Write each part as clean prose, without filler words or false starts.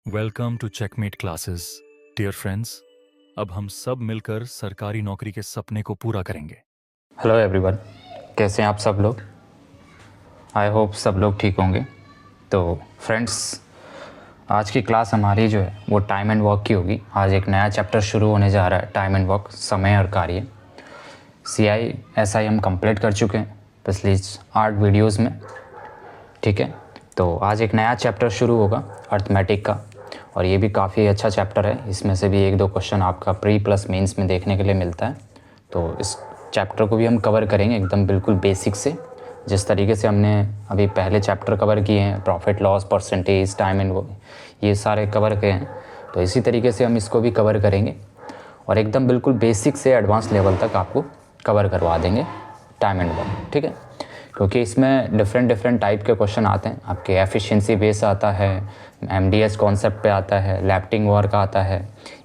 Welcome to Checkmate Classes dear friends. अब हम सब मिलकर सरकारी नौकरी के सपने को पूरा करेंगे। हेलो एवरीवन, कैसे हैं आप सब लोग। आई होप सब लोग ठीक होंगे। तो फ्रेंड्स, आज की क्लास हमारी जो है वो टाइम एंड वर्क की होगी। आज एक नया चैप्टर शुरू होने जा रहा है, टाइम एंड वर्क, समय और कार्य। CI SI हम कंप्लीट कर चुके हैं पिछली 8 वीडियोस में, ठीक है। तो आज एक नया चैप्टर शुरू होगा अर्थमेटिक का, और ये भी काफ़ी अच्छा चैप्टर है। इसमें से भी 1-2 क्वेश्चन आपका प्री प्लस मेंस में देखने के लिए मिलता है। तो इस चैप्टर को भी हम कवर करेंगे एकदम बिल्कुल बेसिक से, जिस तरीके से हमने अभी पहले चैप्टर कवर किए हैं, profit loss, percentage, time and वो, ये सारे कवर किए हैं। तो इसी तरीके से हम इसको भी कवर करेंगे और एकदम बिल्कुल बेसिक से एडवांस लेवल तक आपको कवर करवा देंगे टाइम एंड वर्क, ठीक है। क्योंकि इसमें डिफरेंट टाइप के क्वेश्चन आते हैं। आपके एफिशिएंसी बेस आता है, MDS कॉन्सेप्ट पे आता है, लैप्टिंग वर्क आता है,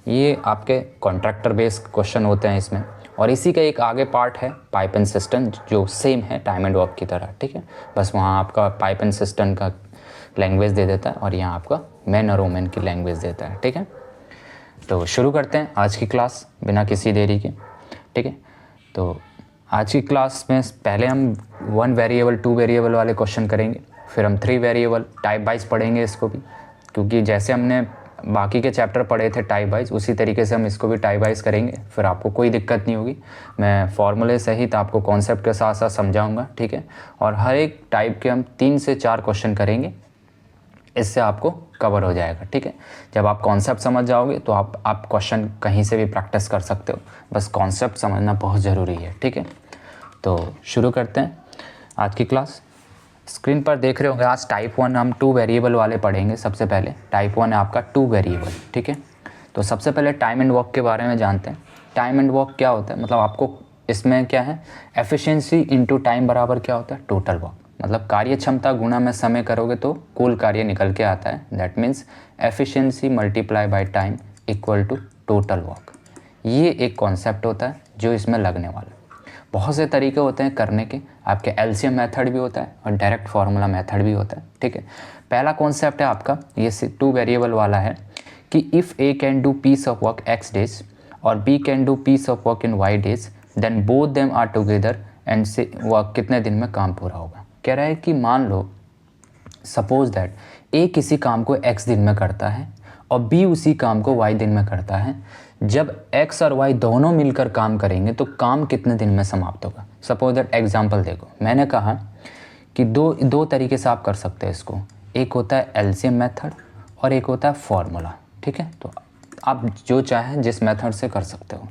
ये आपके कॉन्ट्रैक्टर बेस्ड क्वेश्चन होते हैं इसमें। और इसी का एक आगे पार्ट है पाइप एंड सिस्टम, जो सेम है टाइम एंड वर्क की तरह, ठीक है। बस वहाँ आपका पाइप एंड सिस्टम का लैंग्वेज दे देता है और यहाँ आपका मैन और वोमेन की लैंग्वेज देता है, ठीक है। तो शुरू करते हैं आज की क्लास बिना किसी देरी के, ठीक है। तो आज की क्लास में पहले हम 1 वेरिएबल 2 वेरिएबल वाले क्वेश्चन करेंगे, फिर हम 3 वेरिएबल टाइप वाइज पढ़ेंगे इसको भी, क्योंकि जैसे हमने बाकी के चैप्टर पढ़े थे टाइप वाइज, उसी तरीके से हम इसको भी टाइप वाइज करेंगे। फिर आपको कोई दिक्कत नहीं होगी, मैं फॉर्मूले सहित आपको कॉन्सेप्ट के साथ साथ समझाऊंगा, ठीक है। और हर एक टाइप के हम 3 से 4 क्वेश्चन करेंगे, इससे आपको कवर हो जाएगा, ठीक है। जब आप कॉन्सेप्ट समझ जाओगे तो आप क्वेश्चन कहीं से भी प्रैक्टिस कर सकते हो, बस कॉन्सेप्ट समझना बहुत ज़रूरी है, ठीक है। तो शुरू करते हैं आज की क्लास। स्क्रीन पर देख रहे होंगे, आज टाइप 1 हम 2 वेरिएबल वाले पढ़ेंगे। सबसे पहले टाइप 1 है आपका 2 वेरिएबल, ठीक है। तो सबसे पहले टाइम एंड वर्क के बारे में जानते हैं। टाइम एंड वर्क क्या होता है, मतलब आपको इसमें क्या है, एफिशिएंसी इनटू टाइम बराबर क्या होता है, टोटल वर्क। मतलब कार्य क्षमता गुणा में समय करोगे तो कुल कार्य निकल के आता है। That means efficiency multiply by time equal to total work. ये एक कॉन्सेप्ट होता है जो इसमें लगने वाला है। बहुत से तरीके होते हैं करने के, आपके LCM मेथड भी होता है और डायरेक्ट फार्मूला मेथड भी होता है, ठीक है। पहला कॉन्सेप्ट है आपका ये 2 वेरिएबल वाला है कि if A can do piece of work X days और B can do piece of work in Y days, then both them are together and say work कितने दिन में काम पूरा होगा। कह रहा है कि मान लो सपोज दैट A किसी काम को X दिन में करता है और B उसी काम को Y दिन में करता है। जब X और Y दोनों मिलकर काम करेंगे तो काम कितने दिन में समाप्त होगा। सपोज दैट एग्जांपल देखो, मैंने कहा कि दो तरीके से आप कर सकते हैं इसको। एक होता है LCM मेथड और एक होता है फॉर्मूला, ठीक है। तो आप जो चाहें जिस मेथड से कर सकते हो।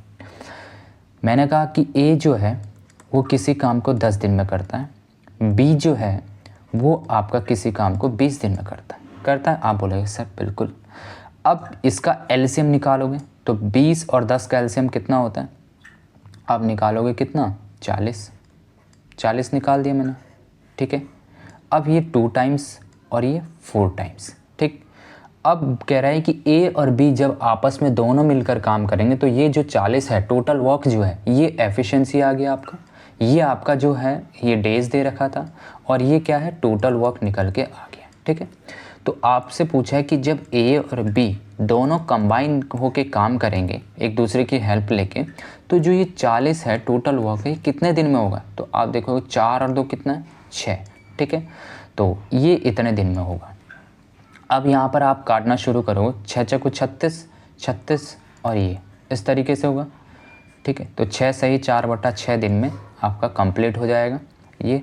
मैंने कहा कि A जो है वो किसी काम को 10 दिन में करता है, B जो है वो आपका किसी काम को 20 दिन में करता है। आप बोलोगे सर बिल्कुल। अब इसका LCM निकालोगे तो 20 और 10 का LCM कितना होता है, आप निकालोगे कितना, 40 निकाल दिया मैंने, ठीक है। अब ये 2 टाइम्स और ये 4 टाइम्स, ठीक। अब कह रहा है कि A और B जब आपस में दोनों मिलकर काम करेंगे तो ये जो 40 है टोटल वर्क जो है, ये एफिशिएंसी आ गया आपका। ये आपका जो है ये डेज दे रखा था और ये क्या है, टोटल वर्क निकल के आ गया, ठीक है। तो आपसे पूछा है कि जब A और B दोनों कंबाइन होके काम करेंगे एक दूसरे की हेल्प लेके, तो जो ये 40 है टोटल वर्क है कितने दिन में होगा। तो आप देखोगे 4 और 2 कितना है, 6, ठीक है। तो ये इतने दिन में होगा। अब यहाँ पर आप काटना शुरू करोगे, 6 चौको 36 और ये इस तरीके से होगा, ठीक है। तो 6 सही 4/6 दिन में आपका कंप्लीट हो जाएगा, ये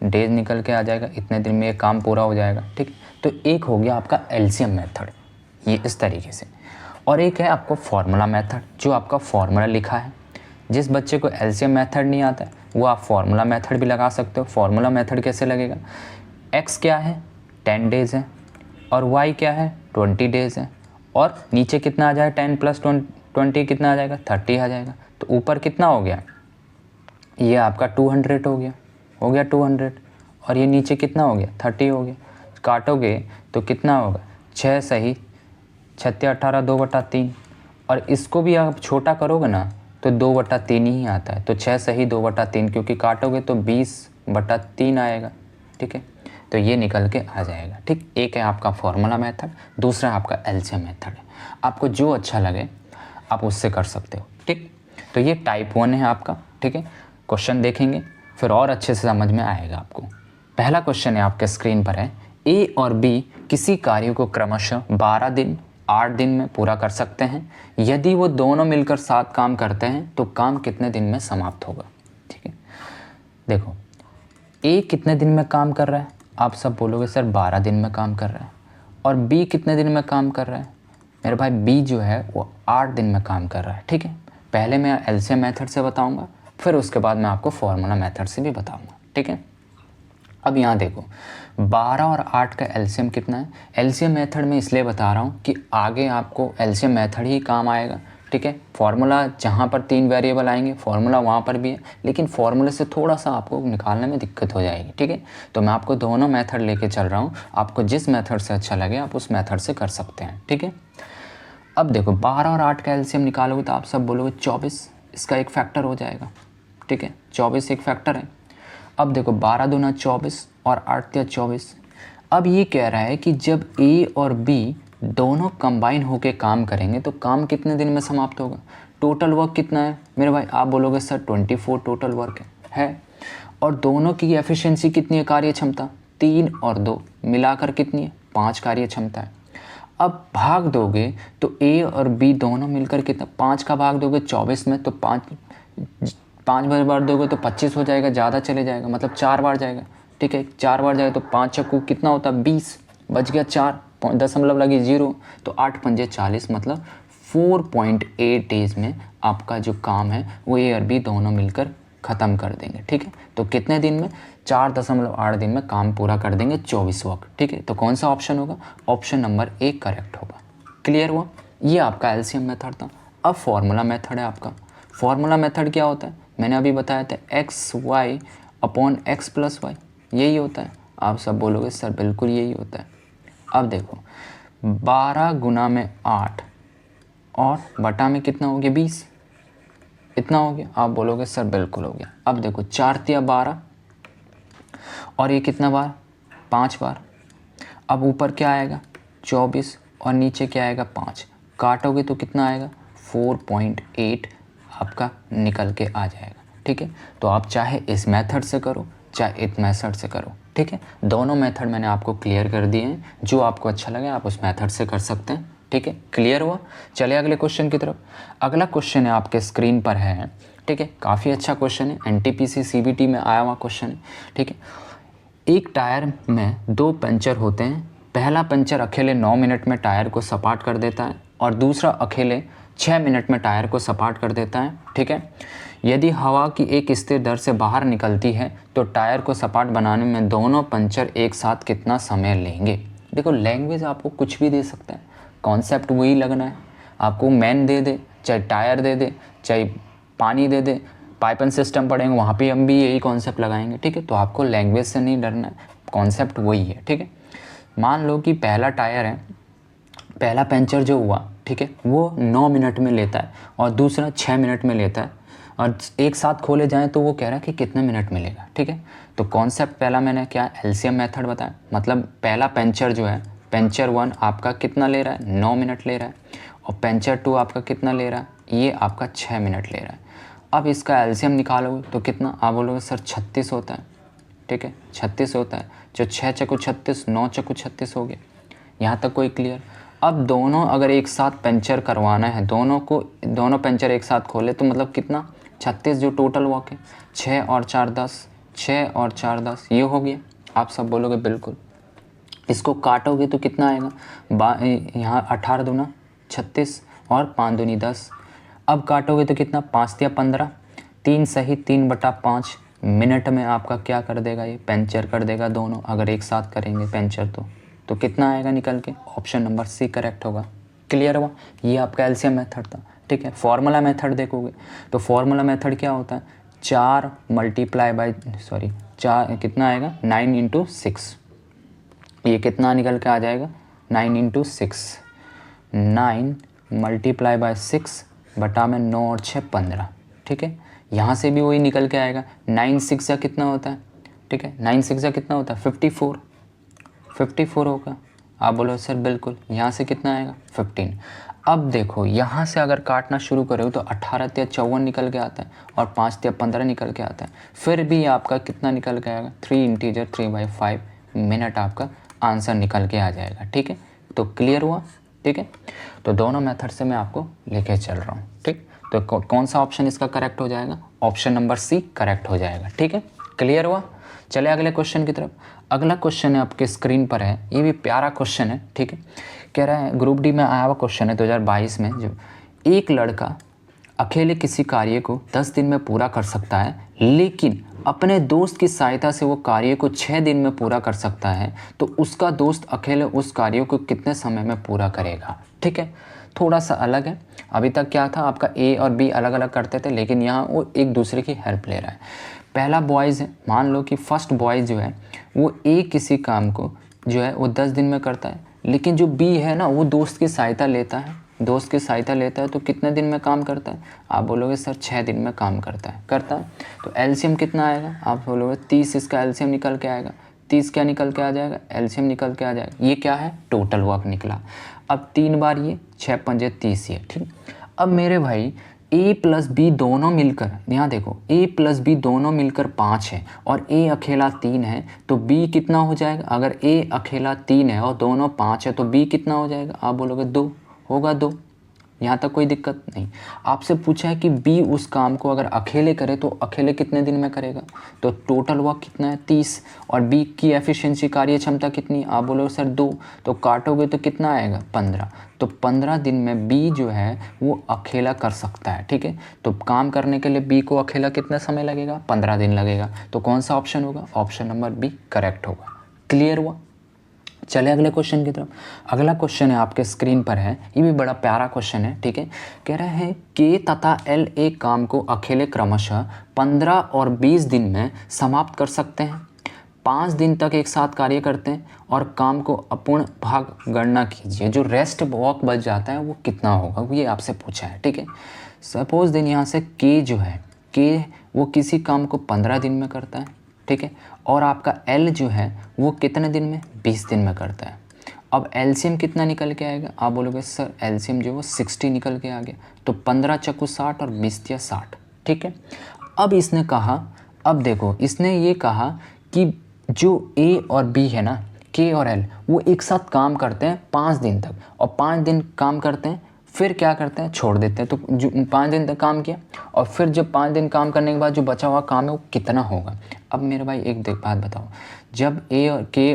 डेज निकल के आ जाएगा, इतने दिन में ये काम पूरा हो जाएगा, ठीक। तो एक हो गया आपका LCM मेथड, ये इस तरीके से। और एक है आपको फार्मूला मेथड, जो आपका फार्मूला लिखा है। जिस बच्चे को LCM मेथड नहीं आता है वो आप फार्मूला मेथड भी लगा सकते हो। फार्मूला मेथड कैसे लगेगा, X क्या है 10 डेज है और Y क्या है 20 डेज है, और नीचे कितना आ जाएगा 10 + 20 कितना आ जाएगा 30 आ जाएगा। तो ऊपर कितना हो गया, ये आपका 200 हो गया 200, और ये नीचे कितना हो गया 30 हो गया। काटोगे तो कितना होगा, 6 सही 6 18 2/3, और इसको भी आप छोटा करोगे ना तो 2/3 ही आता है। तो 6 सही 2/3, क्योंकि काटोगे तो 20/3 आएगा, ठीक है। तो ये निकल के आ जाएगा। ठीक, एक है आपका फॉर्मूला मेथड, दूसरा आपका एलसीएम मेथड है। आपको जो अच्छा लगे आप उससे कर सकते हो। ठीक, तो ये टाइप 1 है आपका। ठीक है, क्वेश्चन देखेंगे फिर और अच्छे से समझ में आएगा आपको। पहला क्वेश्चन है आपके स्क्रीन पर है, ए और बी किसी कार्य को क्रमशः 12 दिन 8 दिन में पूरा कर सकते हैं। यदि वो दोनों मिलकर 7 काम करते हैं तो काम कितने दिन में समाप्त होगा। ठीक है, देखो ए कितने दिन में काम कर रहा है, आप सब बोलोगे सर 12 दिन में काम कर रहा है। और बी कितने दिन में काम कर रहा है, मेरे भाई बी जो है वो 8 दिन में काम कर रहा है। ठीक है, पहले मैं एलसीएम मेथड से बताऊंगा, फिर उसके बाद मैं आपको फॉर्मूला मेथड से भी बताऊंगा। ठीक है, अब यहाँ देखो 12 और 8 का एलसीएम कितना है। एलसीएम मेथड में इसलिए बता रहा हूँ कि आगे आपको एलसीएम मेथड ही काम आएगा। ठीक है, फार्मूला जहाँ पर 3 वेरिएबल आएंगे फार्मूला वहाँ पर भी है, लेकिन फार्मूले से थोड़ा सा आपको निकालने में दिक्कत हो जाएगी। ठीक है, तो मैं आपको दोनों मेथड लेके चल रहा हूँ, आपको जिस मेथड से अच्छा लगे आप उस मेथड से कर सकते हैं। ठीक है, अब देखो 12 और 8 का एलसीएम निकालोगे तो आप सब बोलोगे 24, इसका एक फैक्टर हो जाएगा। ठीक है, 24 एक फैक्टर है। अब देखो 12 दूना 24 और 8 तिया 24। अब ये कह रहा है कि जब ए और बी दोनों कंबाइन होके काम करेंगे तो काम कितने दिन में समाप्त होगा। टोटल वर्क कितना है मेरे भाई, आप बोलोगे सर 24 टोटल वर्क है। और दोनों की एफिशिएंसी कितनी है, कार्य क्षमता 3 और 2 मिलाकर कितनी है, 5 कार्य क्षमता है। अब भाग दोगे तो ए और बी दोनों मिलकर कितना, 5 का भाग दोगे 24 में तो 5 बार दोगे तो 25 हो जाएगा, ज़्यादा चले जाएगा मतलब 4 बार जाएगा। ठीक है, 4 बार जाएगा तो 5 चक्कू कितना होता है 20, बच गया 4, दशमलव लगी 0 तो 8 पंजे 40, मतलब 4.8 डेज में आपका जो काम है वो ए और बी दोनों मिलकर ख़त्म कर देंगे। ठीक है, तो कितने दिन में, 4.8 दिन में काम पूरा कर देंगे 24 वर्क। ठीक है, तो कौन सा ऑप्शन होगा, ऑप्शन नंबर ए करेक्ट होगा। क्लियर हुआ, ये आपका एलसीएम मेथड था। अब फॉर्मूला मेथड है आपका। फॉर्मूला मेथड क्या होता है, मैंने अभी बताया था XY upon X plus Y, यही होता है। आप सब बोलोगे सर बिल्कुल यही होता है। अब देखो 12 गुना में 8 और बटा में कितना हो गया 20, इतना हो गया। आप बोलोगे सर बिल्कुल हो गया। अब देखो 4 तिया 12 और ये कितना बार, 5 बार। अब ऊपर क्या आएगा 24 और नीचे क्या आएगा 5, काटोगे तो कितना आएगा 4.8 आपका निकल के आ जाएगा। ठीक है, तो आप चाहे इस मेथड से करो चाहे इस मेथड से करो। ठीक है, दोनों मेथड मैंने आपको क्लियर कर दिए हैं, जो आपको अच्छा लगे आप उस मेथड से कर सकते हैं। ठीक है, क्लियर हुआ। चलिए अगले क्वेश्चन की तरफ। अगला क्वेश्चन है आपके स्क्रीन पर है। ठीक है, काफ़ी अच्छा क्वेश्चन है, एनटीपीसी सीबीटी में आया हुआ क्वेश्चन है। ठीक है, एक टायर में 2 पंचर होते हैं। पहला पंचर अकेले 9 मिनट में टायर को सपाट कर देता है और दूसरा अकेले 6 मिनट में टायर को सपाट कर देता है। ठीक है, यदि हवा की एक स्थिर दर से बाहर निकलती है तो टायर को सपाट बनाने में दोनों पंचर एक साथ कितना समय लेंगे। देखो लैंग्वेज आपको कुछ भी दे सकता है, कॉन्सेप्ट वही लगना है। आपको मैन दे दे, चाहे टायर दे दे, चाहे पानी दे दे, पाइपन सिस्टम पढ़ेंगे वहाँ पे हम भी यही कॉन्सेप्ट लगाएंगे। ठीक है, तो आपको लैंग्वेज से नहीं डरना है, कॉन्सेप्ट वही है। ठीक है, मान लो कि पहला टायर है, पहला पंचर जो हुआ ठीक है वो 9 मिनट में लेता है और दूसरा 6 मिनट में लेता है, और एक साथ खोले जाएं तो वो कह रहा है कि कितने मिनट में लेगा। ठीक है, तो कॉन्सेप्ट पहला मैंने क्या एलसीएम मेथड बताया, मतलब पहला पंचर जो है पंचर 1 आपका कितना ले रहा है 9 मिनट ले रहा है, और पंचर 2 आपका कितना ले रहा है ये आपका 6 मिनट ले रहा है। अब इसका एलसीएम निकालोगे तो कितना, आप बोलोगे सर 36 होता है। ठीक है, 36 होता है, जो 6 चक्कू 36, 9 चक्कू 36 हो गया। यहाँ तक कोई क्लियर। अब दोनों अगर एक साथ पंचर करवाना है, दोनों पंचर एक साथ खोले तो मतलब कितना 36 जो टोटल वर्क है, 6 और 4 10, 6 और 4 10 ये हो गया। आप सब बोलोगे बिल्कुल। इसको काटोगे तो कितना आएगा, यहाँ 18 दूना 36 और 5 दूनी 10। अब काटोगे तो कितना 5 या 15, 3 सही 3/5 मिनट में आपका क्या कर देगा, ये पंचर कर देगा दोनों अगर एक साथ करेंगे पंचर तो कितना आएगा निकल के, ऑप्शन नंबर सी करेक्ट होगा। क्लियर हुआ, ये आपका एलसीएम मेथड था। ठीक है, फॉर्मूला मेथड देखोगे तो फॉर्मूला मेथड क्या होता है, 4 कितना आएगा 9 × 6, ये कितना निकल के आ जाएगा 9 × 6, 9 × 6 बटा में 9 और 6 15। ठीक है, यहाँ से भी वही निकल के आएगा, 9 6 कितना होता है। ठीक है, 9 6 कितना होता है 54, 54 होगा। आप बोलो सर बिल्कुल, यहाँ से कितना आएगा 15। अब देखो यहाँ से अगर काटना शुरू करो तो 18 या 54 निकल के आता है और 5 या 15 निकल के आता है। फिर भी आपका कितना निकल के आएगा 3 इंटीजर 3/5 मिनट आपका आंसर निकल के आ जाएगा। ठीक है, तो क्लियर हुआ। ठीक है, तो दोनों मेथड से मैं आपको लेके चल रहा हूँ। ठीक, तो कौन सा ऑप्शन इसका करेक्ट हो जाएगा? ऑप्शन नंबर सी करेक्ट हो जाएगा। ठीक है, क्लियर हुआ। चले अगले क्वेश्चन की तरफ। अगला क्वेश्चन है आपके स्क्रीन पर है, ये भी प्यारा क्वेश्चन है। ठीक है, कह रहा है ग्रुप डी में आया हुआ क्वेश्चन है 2022 में, जो एक लड़का अकेले किसी कार्य को 10 दिन में पूरा कर सकता है, लेकिन अपने दोस्त की सहायता से वो कार्य को 6 दिन में पूरा कर सकता है, तो उसका दोस्त अकेले उस कार्य को कितने समय में पूरा करेगा? ठीक है, थोड़ा सा अलग है। अभी तक क्या था आपका ए और बी अलग अलग करते थे, लेकिन यहाँ वो एक दूसरे की हेल्प ले रहा है। पहला बॉयज़ है, मान लो कि फर्स्ट बॉयज़ जो है वो ए किसी काम को जो है वो 10 दिन में करता है, लेकिन जो बी है ना वो दोस्त की सहायता लेता है। दोस्त की सहायता लेता है तो कितने दिन में काम करता है? आप बोलोगे सर 6 दिन में काम करता है। तो एलसीएम कितना आएगा? आप बोलोगे 30, इसका एलसीएम निकल के आएगा। 30 क्या निकल के आ जाएगा? एलसीएम निकल के आ जाएगा। ये क्या है? टोटल वर्क निकला। अब 3 बार ये 6 पंजे 30 ये। ठीक, अब मेरे भाई ए प्लस बी दोनों मिलकर, यहाँ देखो ए प्लस बी दोनों मिलकर 5 है और ए अकेला 3 है, तो बी कितना हो जाएगा? अगर ए अकेला 3 है और दोनों 5 है तो बी कितना हो जाएगा? आप बोलोगे 2 होगा। 2, यहाँ तक कोई दिक्कत नहीं। आपसे पूछा है कि बी उस काम को अगर अकेले करे तो अकेले कितने दिन में करेगा, तो टोटल वर्क कितना है 30, और बी की एफिशिएंसी कार्य क्षमता कितनी? आप बोलोगे सर 2, तो काटोगे तो कितना आएगा 15। तो 15 दिन में बी जो है वो अकेला कर सकता है। ठीक है, तो काम करने के लिए बी को अकेला कितना समय लगेगा? 15 दिन लगेगा। तो कौन सा ऑप्शन होगा? ऑप्शन नंबर बी करेक्ट होगा। क्लियर हुआ। चले अगले क्वेश्चन की तरफ। अगला क्वेश्चन है आपके स्क्रीन पर है, ये भी बड़ा प्यारा क्वेश्चन है। ठीक है, कह रहा है के तथा एल एक काम को अकेले क्रमशः 15 और 20 दिन में समाप्त कर सकते हैं। 5 दिन तक एक साथ कार्य करते हैं और काम को अपूर्ण भाग गणना कीजिए, जो रेस्ट वॉक बच जाता है वो कितना होगा, ये आपसे पूछा है। ठीक है, सपोज दिन यहाँ से के जो है, के वो किसी काम को 15 दिन में करता है। ठीक है, और आपका एल जो है वो कितने दिन में? 20 दिन में करता है। अब एलसीएम कितना निकल के आएगा? आप बोलोगे सर एलसीएम जो है वो 60 निकल के आ गया, तो 15 चक्कू 60 और 20 या 60। ठीक है, अब इसने कहा, अब देखो इसने ये कहा कि जो ए और बी है ना, के और एल, वो एक साथ काम करते हैं 5 दिन तक, और 5 दिन काम करते हैं फिर क्या करते हैं? छोड़ देते हैं। तो जो 5 दिन तक काम किया और फिर जब 5 दिन काम करने के बाद जो बचा हुआ काम है वो कितना होगा? अब मेरे भाई एक बात बताओ, जब ए और के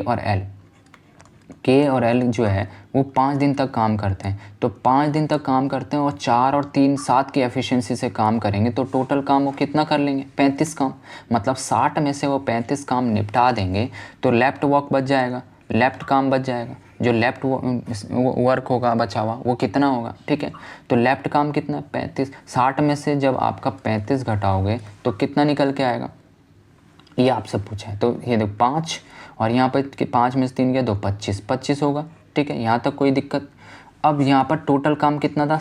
और एल जो है वो 5 दिन तक काम करते हैं, तो 5 दिन तक काम करते हैं और 4 और 3 7 की एफिशिएंसी से काम करेंगे, तो टोटल काम वो कितना कर लेंगे? 35 काम। मतलब 60 में से वो 35 काम निपटा देंगे, तो लेफ्ट वर्क बच जाएगा, लेफ्ट काम बच जाएगा। जो लेफ्ट वर्क होगा बचा हुआ वो कितना होगा? ठीक है, तो लेफ्ट काम कितना? 35। 60 में से जब आपका 35 घटाओगे तो कितना निकल के आएगा? ये आपसे पूछा है। तो ये देखो 5, और यहाँ पर 5 में से 3 गया 2, 25 होगा। ठीक है, यहाँ तक कोई दिक्कत। अब यहाँ पर टोटल काम कितना था?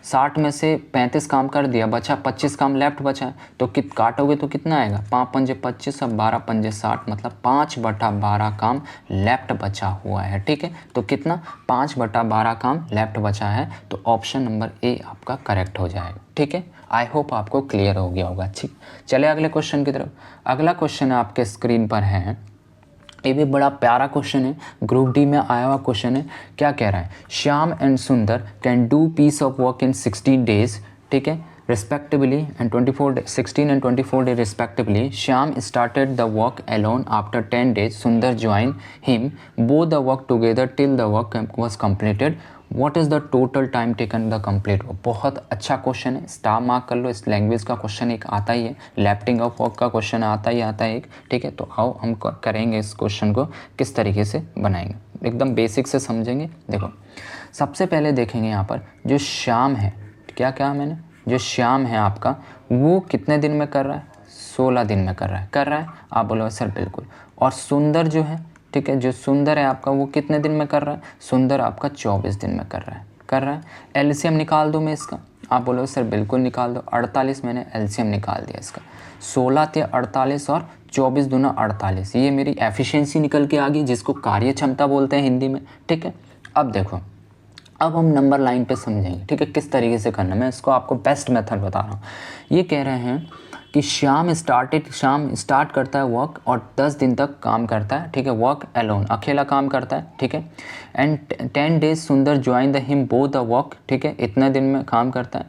60 में से 35 काम कर दिया, बचा 25 काम लेफ्ट बचा, तो काटोगे तो कितना आएगा? 5 पंजे 25 और 12 पंजे 60, मतलब 5/12 काम लेफ्ट बचा हुआ है। ठीक है, तो कितना? 5/12 काम लेफ्ट बचा है, तो ऑप्शन नंबर ए आपका करेक्ट हो जाएगा। ठीक है, आई होप आपको क्लियर हो गया होगा। ठीक, चले अगले क्वेश्चन की तरफ। अगला क्वेश्चन आपके स्क्रीन पर है, ये भी बड़ा प्यारा क्वेश्चन है, ग्रुप डी में आया हुआ क्वेश्चन है। क्या कह रहा है? Shyam and Sundar can do piece of work in 16 days, ठीक है, respectively, and 16 and 24 days respectively. Shyam started the work alone after 10 days. Sundar joined him. Both the work together till the work was completed. What is the total time taken the complete work? बहुत अच्छा question है, star mark कर लो। इस language का question एक आता ही है, लैप्टिंग of work का क्वेश्चन आता है एक। ठीक है, तो आओ हम करेंगे इस क्वेश्चन को किस तरीके से बनाएंगे, एकदम बेसिक से समझेंगे। देखो सबसे पहले देखेंगे यहाँ पर जो श्याम है, क्या मैंने, जो श्याम है आपका वो कितने दिन में कर रहा है? 16 दिन में कर रहा है। आप बोलो सर बिल्कुल। और सुंदर जो है, ठीक है, जो सुंदर है आपका वो कितने दिन में कर रहा है? सुंदर आपका 24 दिन में कर रहा है। कर रहा है। एलसीएम निकाल दूँ मैं इसका, आप बोलोगे सर बिल्कुल निकाल दो। 48 मैंने एलसीएम निकाल दिया इसका, 16 थे 48 और 24 दूना 48, ये मेरी एफिशिएंसी निकल के आ गई, जिसको कार्य क्षमता बोलते हैं हिंदी में। ठीक है, अब देखो, अब हम नंबर लाइन पे समझेंगे। ठीक है, किस तरीके से करना, मैं इसको आपको बेस्ट मेथड बता रहा हूँ। ये कह रहे हैं कि शाम स्टार्ट करता है वर्क और 10 दिन तक काम करता है। ठीक है, वर्क अलोन, अकेला काम करता है। ठीक है, एंड 10 डेज सुंदर join the him both the work. ठीक है, इतने दिन में काम करता है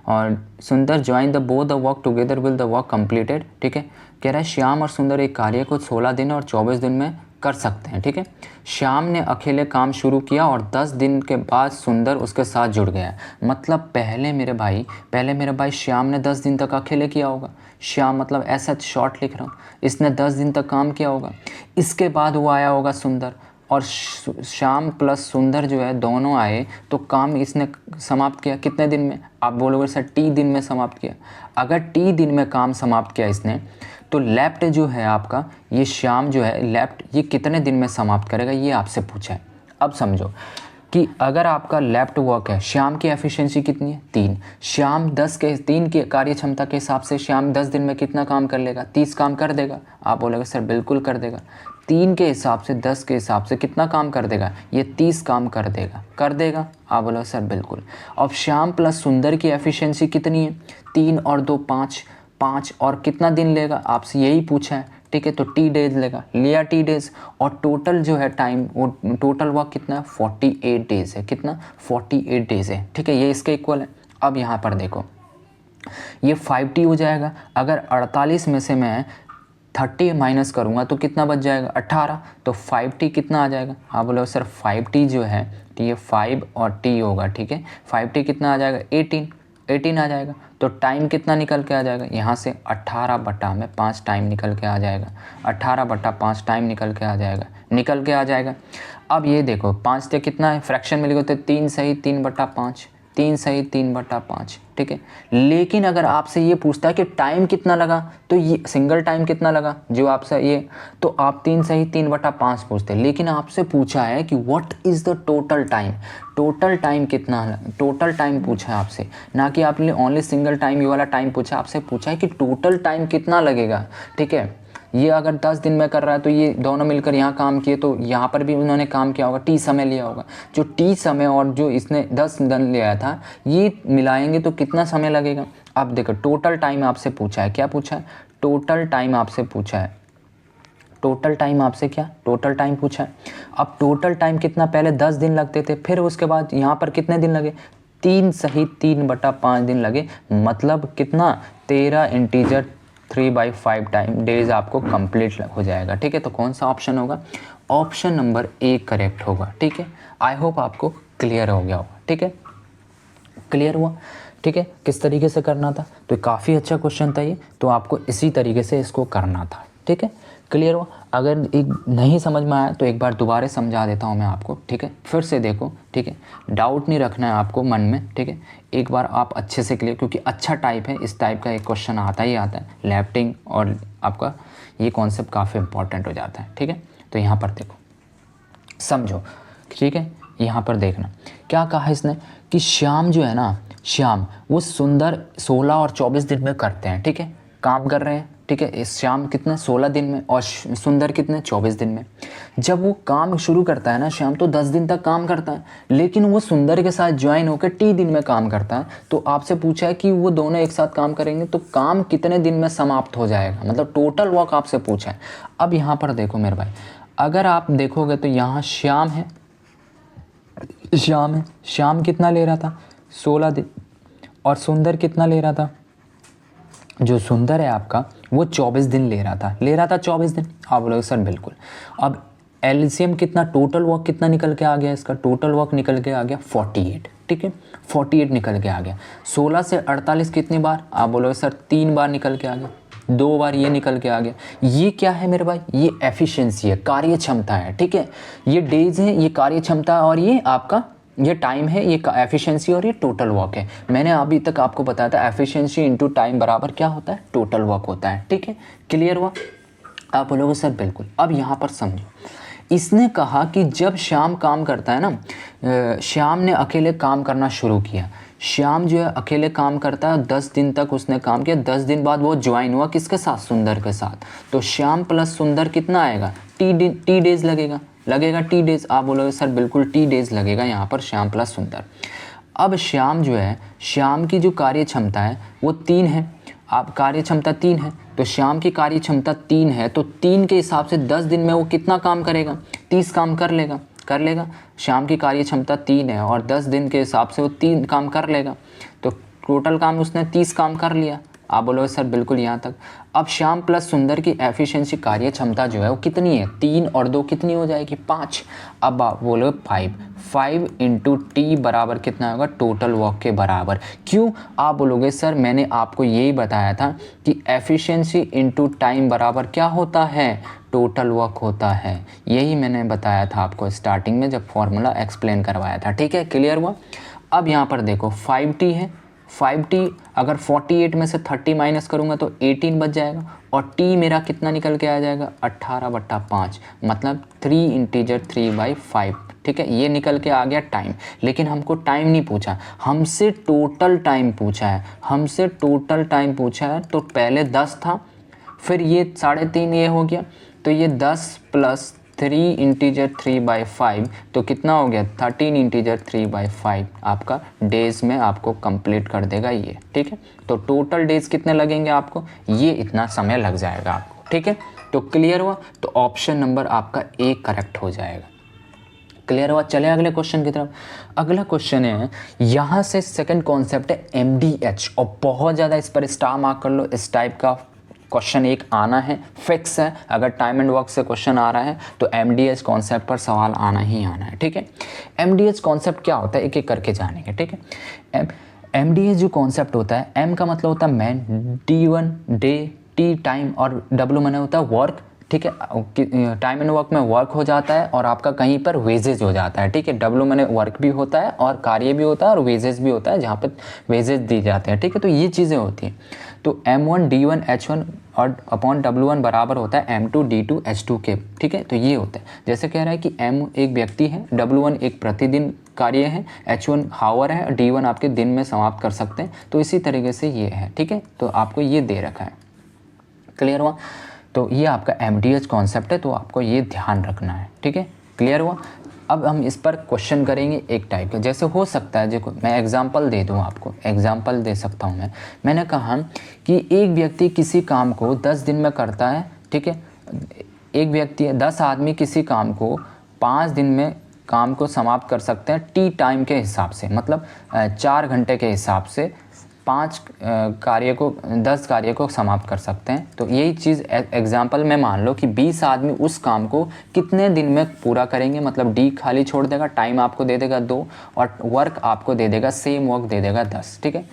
और सुंदर join the both the work together will the work completed. ठीक है, कह रहा है श्याम और सुंदर एक कार्य को 16 दिन और 24 दिन में कर सकते हैं। ठीक है, श्याम ने अकेले काम शुरू किया और 10 दिन के बाद सुंदर उसके साथ जुड़ गया। मतलब पहले मेरे भाई श्याम ने 10 दिन तक अकेले किया होगा। श्याम मतलब ऐसा शॉर्ट लिख रहा हूँ, इसने 10 दिन तक काम किया होगा, इसके बाद वो आया होगा सुंदर, और श्याम प्लस सुंदर जो है दोनों आए तो काम इसने समाप्त किया कितने दिन में, आप बोलोगे सर टी दिन में समाप्त किया। अगर टी दिन में काम समाप्त किया इसने, तो लेफ्ट जो है आपका ये श्याम जो है लेफ्ट, ये कितने दिन में समाप्त करेगा, ये आपसे पूछा है। अब समझो कि अगर आपका लेफ्ट वर्क है, श्याम की एफिशिएंसी कितनी है 3, श्याम 3 की कार्य क्षमता के हिसाब से श्याम 10 दिन में कितना काम कर लेगा, 30 काम कर देगा। आप बोलेगा सर बिल्कुल कर देगा। 3 के हिसाब से 10 के हिसाब से कितना काम कर देगा, ये 30 काम कर देगा। आप बोलोगे सर बिल्कुल। अब श्याम प्लस सुंदर की एफिशिएंसी कितनी है, 3 और 2 5 और कितना दिन लेगा, आपसे यही पूछा है। ठीक है, तो टी डेज लेगा, लिया टी डेज, और टोटल जो है टाइम, वो टोटल वर्क कितना है 48 डेज है। कितना 48 डेज है। ठीक है, ये इसके इक्वल है। अब यहाँ पर देखो, ये 5t हो जाएगा। अगर 48 में से मैं 30 माइनस करूँगा तो कितना बच जाएगा 18, तो 5t कितना आ जाएगा। हाँ बोलो सर 5t जो है, तो ये 5 और t होगा। ठीक है, 5t कितना आ जाएगा 18 आ जाएगा। तो टाइम कितना निकल के आ जाएगा, यहाँ से 18/5 टाइम निकल के आ जाएगा। 18/5 टाइम निकल के आ जाएगा। अब ये देखो 5 से कितना है, फ्रैक्शन में लिखो तो 3 सही 3/5, 3 सही 3/5। ठीक है, लेकिन अगर आपसे ये पूछता है कि टाइम कितना लगा, तो ये सिंगल टाइम कितना लगा जो आपसे ये, तो आप 3 सही 3/5 पूछते हैं। लेकिन आपसे पूछा है कि what is the total time, total time कितना, टोटल टाइम पूछा है आपसे, ना कि आपने ओनली सिंगल टाइम ये वाला टाइम पूछा। आपसे पूछा है कि टोटल टाइम कितना लगेगा। ठीक है, ये अगर 10 दिन में कर रहा है तो ये दोनों मिलकर यहाँ काम किए, तो यहाँ पर भी उन्होंने काम किया होगा, टी समय लिया होगा। जो टी समय और जो इसने 10 दिन लिया था, ये मिलाएंगे तो कितना समय लगेगा। अब देखो टोटल टाइम आपसे पूछा है, क्या पूछा है, टोटल टाइम आपसे पूछा है। टोटल टाइम आपसे क्या, टोटल टाइम पूछा है। अब टोटल टाइम कितना, पहले 10 दिन लगते थे, फिर उसके बाद यहाँ पर कितने दिन लगे, 3 सही 3/5 दिन लगे। मतलब कितना 13 इंटीजर 3/5 टाइम डेज आपको कंप्लीट हो जाएगा। ठीक है, तो कौन सा ऑप्शन होगा, ऑप्शन नंबर ए करेक्ट होगा। ठीक है, आई होप आपको क्लियर हो गया होगा। ठीक है, क्लियर हुआ। ठीक है, किस तरीके से करना था, तो काफ़ी अच्छा क्वेश्चन था ये, तो आपको इसी तरीके से इसको करना था। ठीक है, क्लियर हुआ। अगर एक नहीं समझ में आया तो एक बार दोबारा समझा देता हूँ मैं आपको। ठीक है, फिर से देखो। ठीक है, डाउट नहीं रखना है आपको मन में। ठीक है, एक बार आप अच्छे से क्लियर, क्योंकि अच्छा टाइप है, इस टाइप का एक क्वेश्चन आता ही आता है। लेफ्टिंग और आपका ये कॉन्सेप्ट काफ़ी इंपॉर्टेंट हो जाता है। ठीक है, तो यहाँ पर देखो, समझो। ठीक है, यहाँ पर देखना क्या कहा इसने कि श्याम जो है ना, श्याम वो सुंदर 16 और 24 दिन में करते हैं। ठीक है, काम कर रहे हैं। ठीक है, इस श्याम कितने 16 दिन में और सुंदर कितने 24 दिन में। जब वो काम शुरू करता है ना श्याम, तो 10 दिन तक काम करता है, लेकिन वो सुंदर के साथ ज्वाइन होकर टी दिन में काम करता है। तो आपसे पूछा है कि वो दोनों एक साथ काम करेंगे तो काम कितने दिन में समाप्त हो जाएगा, मतलब टोटल वर्क आपसे पूछा है। अब यहाँ पर देखो मेरे भाई, अगर आप देखोगे तो यहाँ श्याम है, श्याम कितना ले रहा था 16 दिन, और सुंदर कितना ले रहा था, जो सुंदर है आपका वो 24 दिन ले रहा था 24 दिन। आप बोलोगे सर बिल्कुल। अब एलसीएम कितना, टोटल वर्क कितना निकल के आ गया, इसका टोटल वर्क निकल के आ गया 48। ठीक है, 48 निकल के आ गया। 16 से 48 कितनी बार, आप बोलोगे सर 3 बार निकल के आ गया, 2 बार ये निकल के आ गया। ये क्या है मेरे भाई, ये एफिशिएंसी है, कार्य क्षमता है। ठीक है, ये डेज है, ये कार्य क्षमता, और ये आपका ये टाइम है, ये एफिशिएंसी, और ये टोटल वर्क है। मैंने अभी तक आपको बताया था एफिशिएंसी इनटू टाइम बराबर क्या होता है, टोटल वर्क होता है। ठीक है, क्लियर हुआ। आप बोलोगे सर बिल्कुल। अब यहाँ पर समझो, इसने कहा कि जब श्याम काम करता है ना, श्याम ने अकेले काम करना शुरू किया। श्याम जो है अकेले काम करता है, 10 दिन तक उसने काम किया, 10 दिन बाद वो ज्वाइन हुआ किसके साथ, सुंदर के साथ। तो श्याम प्लस सुंदर कितना आएगा, टी डेज लगेगा टी डेज। आप बोलोगे सर बिल्कुल टी डेज लगेगा यहाँ पर, श्याम प्लस सुंदर। अब श्याम जो है, श्याम की जो कार्य क्षमता है वो 3 है। आप कार्य क्षमता 3 है, तो श्याम की कार्य क्षमता 3 है, तो 3 के हिसाब से 10 दिन में वो कितना काम करेगा, 30 काम कर लेगा। श्याम की कार्य क्षमता 3 है और 10 दिन के हिसाब से वो 3 काम कर लेगा, तो टोटल काम उसने 30 काम कर लिया। आप बोलोगे सर बिल्कुल यहाँ तक। अब श्याम प्लस सुंदर की एफिशिएंसी कार्य क्षमता जो है वो कितनी है, 3 और 2 कितनी हो जाएगी, 5। अब आप बोलोगे 5 इंटू टी बराबर कितना होगा, टोटल वर्क के बराबर। क्यों, आप बोलोगे सर मैंने आपको यही बताया था कि एफिशिएंसी इंटू टाइम बराबर क्या होता है, टोटल वर्क होता है। यही मैंने बताया था आपको स्टार्टिंग में जब फॉर्मूला एक्सप्लेन करवाया था। ठीक है, क्लियर हुआ। अब यहाँ पर देखो 5t है, 5t अगर 48 में से 30 माइनस करूँगा तो 18 बच जाएगा, और t मेरा कितना निकल के आ जाएगा, 18/5, मतलब 3 इंटीजर 3/5। ठीक है, ये निकल के आ गया टाइम। लेकिन हमको टाइम नहीं पूछा, हमसे टोटल टाइम पूछा है। तो पहले 10 था, फिर ये 3.5 ये हो गया, तो ये 10 प्लस 3 इंटीजर 3/5, तो कितना हो गया, 13 इंटीजर 3/5 आपका डेज में आपको कंप्लीट कर देगा ये। ठीक है, तो टोटल डेज कितने लगेंगे आपको, ये इतना समय लग जाएगा आपको। ठीक है, तो क्लियर हुआ, तो ऑप्शन नंबर आपका A करेक्ट हो जाएगा। क्लियर हुआ। चले अगले क्वेश्चन की तरफ। अगला क्वेश्चन है, यहाँ से सेकंड कॉन्सेप्ट है MDH, और बहुत ज़्यादा इस पर स्टार मार्क कर लो। इस टाइप का क्वेश्चन एक आना है, फिक्स है। अगर टाइम एंड वर्क से क्वेश्चन आ रहा है तो MDH कॉन्सेप्ट पर सवाल आना ही आना है। ठीक है, MDH कॉन्सेप्ट क्या होता है, एक एक करके जानेंगे। ठीक है, MDH जो कॉन्सेप्ट होता है, M का मतलब होता है man, D1 day, T time, और W माने होता है वर्क। ठीक है, टाइम एंड वर्क में वर्क हो जाता है और आपका कहीं पर वेजेज हो जाता है। ठीक है, W माने वर्क भी होता है और कार्य भी होता है और वेजेज भी होता है, जहाँ पर वेजेज दी जाते हैं। ठीक है, तो ये चीज़ें होती हैं। तो M1 D1 H1 और अपॉन W1 बराबर होता है M2 D2 H2 के। ठीक है, तो ये होता है, जैसे कह रहा है कि M एक व्यक्ति है, W1 एक प्रतिदिन कार्य है, H1 हावर है, D1 आपके दिन में समाप्त कर सकते हैं। तो इसी तरीके से ये है। ठीक है, तो आपको ये दे रखा है। क्लियर हुआ, तो ये आपका MDH कॉन्सेप्ट है, तो आपको ये ध्यान रखना है। ठीक है, क्लियर हुआ। अब हम इस पर क्वेश्चन करेंगे एक टाइप का, जैसे हो सकता है, देखो मैं एग्जांपल दे दूं आपको, एग्जांपल दे सकता हूं मैंने कहा कि एक व्यक्ति किसी काम को 10 दिन में करता है। ठीक है, एक व्यक्ति 10 आदमी किसी काम को 5 दिन में काम को समाप्त कर सकते हैं, टी टाइम के हिसाब से, मतलब 4 घंटे के हिसाब से 10 कार्य को समाप्त कर सकते हैं। तो यही चीज़ एग्जांपल में मान लो कि 20 आदमी उस काम को कितने दिन में पूरा करेंगे, मतलब डी खाली छोड़ देगा, टाइम आपको दे देगा 2 और वर्क आपको दे देगा, सेम वर्क दे देगा 10। ठीक है,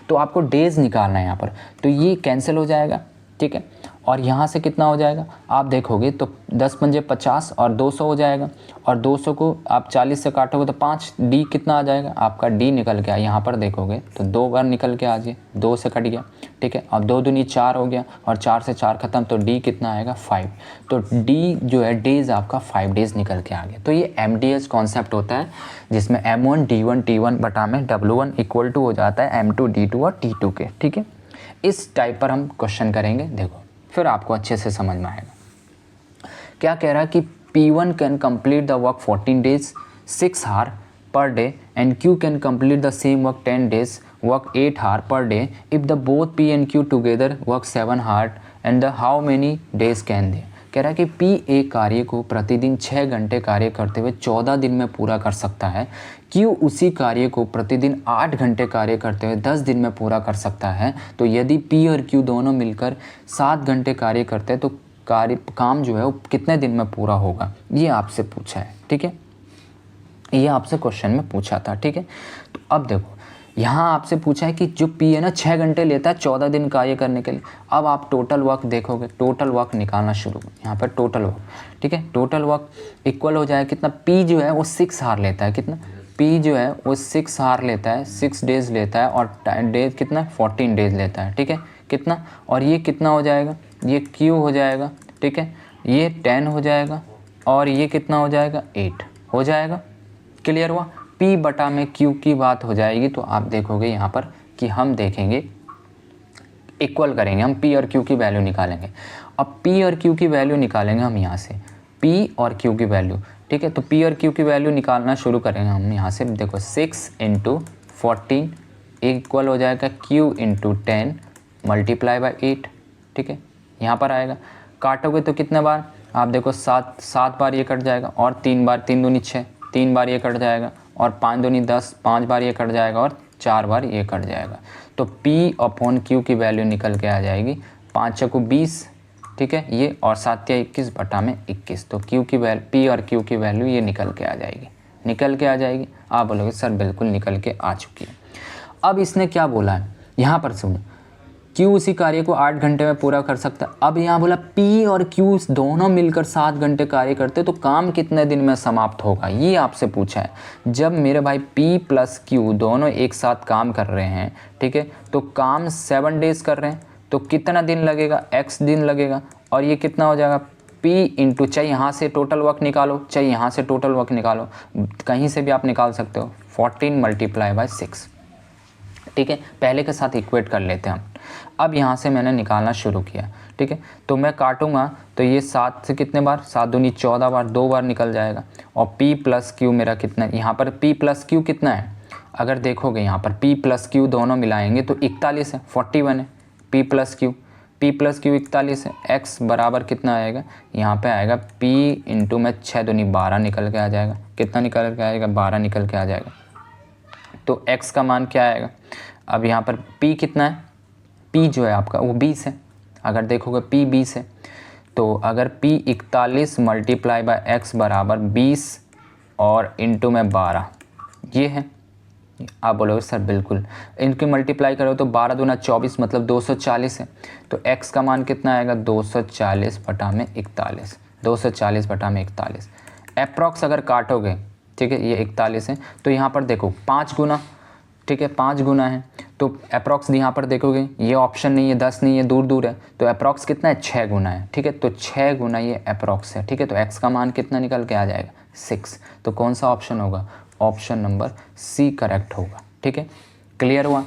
तो आपको डेज निकालना है यहाँ पर, तो ये कैंसिल हो जाएगा। ठीक है, और यहाँ से कितना हो जाएगा, आप देखोगे तो 10 पंजे 50 और 200 हो जाएगा, और 200 को आप 40 से काटोगे तो 5, डी कितना आ जाएगा आपका, डी निकल गया। यहाँ पर देखोगे तो 2 बार निकल के आ जाए, 2 से कट गया। ठीक है, अब 2 दूनी 4 हो गया, और 4 से 4 खत्म, तो डी कितना आएगा 5। तो डी जो है डेज आपका 5 डेज निकल के आ गया। तो ये MDH कॉन्सेप्ट होता है, जिसमें M1 D1 T1 बटा में W1 इक्वल टू हो जाता है M2 D2 और T2 के। ठीक है, इस टाइप पर हम क्वेश्चन करेंगे, देखो फिर आपको अच्छे से समझ में आएगा। क्या कह रहा है कि P1 can complete the work 14 days 6 hour per day, and Q can complete the same work 10 days work 8 hour per day if the both P and Q together work 7 hour, and the how many days can they. कह रहा है कि P एक कार्य को प्रतिदिन 6 घंटे कार्य करते हुए 14 दिन में पूरा कर सकता है, Q उसी कार्य को प्रतिदिन 8 घंटे कार्य करते हुए 10 दिन में पूरा कर सकता है। तो यदि P और Q दोनों मिलकर 7 घंटे कार्य करते हैं तो काम जो है वो कितने दिन में पूरा होगा, ये आपसे पूछा है। ठीक है, ये आपसे क्वेश्चन में पूछा था। ठीक है, तो अब देखो यहाँ आपसे पूछा है कि जो P है ना 6 घंटे लेता है 14 दिन कार्य करने के लिए। अब आप टोटल वर्क देखोगे, टोटल वर्क निकालना शुरू, यहाँ पर टोटल वर्क। ठीक है, टोटल वर्क इक्वल हो जाए कितना, P जो है वो 6 आवर लेता है, कितना P जो है वो 6 आवर लेता है, 6 डेज लेता है, और डेज कितना 14 डेज लेता है। ठीक है, कितना, और ये कितना हो जाएगा, ये Q हो जाएगा। ठीक है, ये 10 हो जाएगा, और ये कितना हो जाएगा 8 हो जाएगा। क्लियर हुआ। P बटा में Q की बात हो जाएगी तो आप देखोगे यहाँ पर कि हम देखेंगे इक्वल करेंगे, हम P और Q की वैल्यू निकालेंगे। अब P और Q की वैल्यू निकालेंगे हम यहाँ से, P और Q की वैल्यू, ठीक है। तो P और Q की वैल्यू निकालना शुरू करेंगे हम यहाँ से। देखो 6 × 14 इक्वल हो जाएगा Q × 10 मल्टीप्लाई बाई 8, ठीक है। यहाँ पर आएगा, काटोगे तो कितने बार, आप देखो 7 बार ये कट जाएगा, और 3 बार, 3 दूनी 6, 3 बार ये कट जाएगा, और 5 दूनी 10, 5 बार ये कट जाएगा, और 4 बार ये कट जाएगा। तो P/Q की वैल्यू निकल के आ जाएगी 5 चौको 20, ठीक है ये, और 7 या 21 बटा में 21। तो Q की वैल्यू, P और Q की वैल्यू ये निकल के आ जाएगी, निकल के आ जाएगी। आप बोलोगे सर बिल्कुल निकल के आ चुकी है। अब इसने क्या बोला है यहाँ पर सुनो, Q उसी कार्य को 8 घंटे में पूरा कर सकता है। अब यहाँ बोला P और Q दोनों मिलकर 7 घंटे कार्य करते तो काम कितने दिन में समाप्त होगा, ये आपसे पूछा है। जब मेरे भाई P + Q दोनों एक साथ काम कर रहे हैं, ठीक है, तो काम 7 डेज कर रहे हैं, तो कितना दिन लगेगा, x दिन लगेगा। और ये कितना हो जाएगा P इंटू, चाहे यहाँ से टोटल वर्क निकालो, चाहे यहाँ से टोटल वर्क निकालो, कहीं से भी आप निकाल सकते हो, 14 मल्टीप्लाई बाई 6, ठीक है। पहले के साथ इक्वेट कर लेते हैं हम। अब यहाँ से मैंने निकालना शुरू किया, ठीक है। तो मैं काटूंगा तो ये 7 से कितने बार, 7 दूनी 14 बार, 2 बार निकल जाएगा। और P + Q मेरा कितना है, यहाँ पर P + Q कितना है, अगर देखोगे यहाँ पर P + Q दोनों मिलाएंगे तो 41 है, 41 है P + Q, P + Q 41 है। x बराबर कितना आएगा, यहाँ पे आएगा P इंटू में 6 दूनी 12 निकल के आ जाएगा। कितना निकल के आएगा, 12 निकल के आ जाएगा। तो x का मान क्या आएगा, अब यहाँ पर P कितना है, P जो है आपका वो 20 है। अगर देखोगे P 20 है, तो अगर P 41 मल्टीप्लाई बाय x बराबर 20 और इंटू में 12 ये है। आप बोलोगे सर बिल्कुल, इनकी मल्टीप्लाई करो तो 12 दूना 24 मतलब 240 है। तो x का मान कितना आएगा, 240 बटा में 41, 240 बटा में 41। अप्रॉक्स अगर काटोगे, ठीक है, ये 41 है, तो यहाँ पर देखो 5 गुना, ठीक है, 5 गुना है। तो अप्रॉक्स यहाँ पर देखोगे ये ऑप्शन नहीं है, 10 नहीं है, दूर दूर है, तो अप्रॉक्स कितना है, 6 गुना है, ठीक है। तो 6 गुना ये अप्रॉक्स है, ठीक है। तो x का मान कितना निकल के आ जाएगा, 6। तो कौन सा ऑप्शन होगा, ऑप्शन नंबर C करेक्ट होगा, ठीक है। क्लियर हुआ,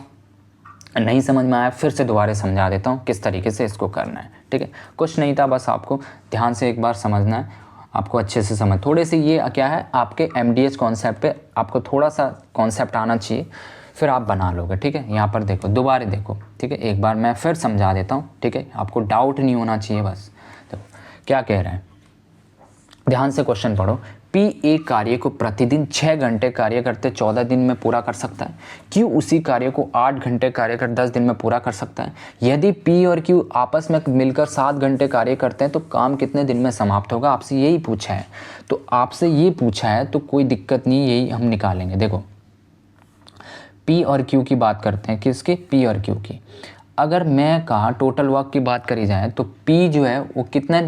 नहीं समझ में आया फिर से दोबारा समझा देता हूँ किस तरीके से इसको करना है, ठीक है। कुछ नहीं था, बस आपको ध्यान से एक बार समझना है, आपको अच्छे से समझ, थोड़े से ये क्या है आपके MDH कॉन्सेप्ट पे आपको थोड़ा सा कॉन्सेप्ट आना चाहिए, फिर आप बना लोगे, ठीक है। यहाँ पर देखो, दोबारा देखो, ठीक है, एक बार मैं फिर समझा देता हूँ, ठीक है, आपको डाउट नहीं होना चाहिए। बस देखो क्या कह रहे हैं, ध्यान से क्वेश्चन पढ़ो। P एक कार्य को प्रतिदिन 6 घंटे कार्य करते 14 दिन में पूरा कर सकता है। Q उसी कार्य को 8 घंटे कार्य कर 10 दिन में पूरा कर सकता है। यदि P और Q आपस में मिलकर 7 घंटे कार्य करते हैं तो काम कितने दिन में समाप्त होगा, आपसे यही पूछा है। तो आपसे ये पूछा है तो कोई दिक्कत नहीं, यही हम निकालेंगे। देखो P और Q की बात करते हैं, किसकी, P और Q की। अगर मैं कहा टोटल वर्क की बात करी जाए तो P जो है वो कितना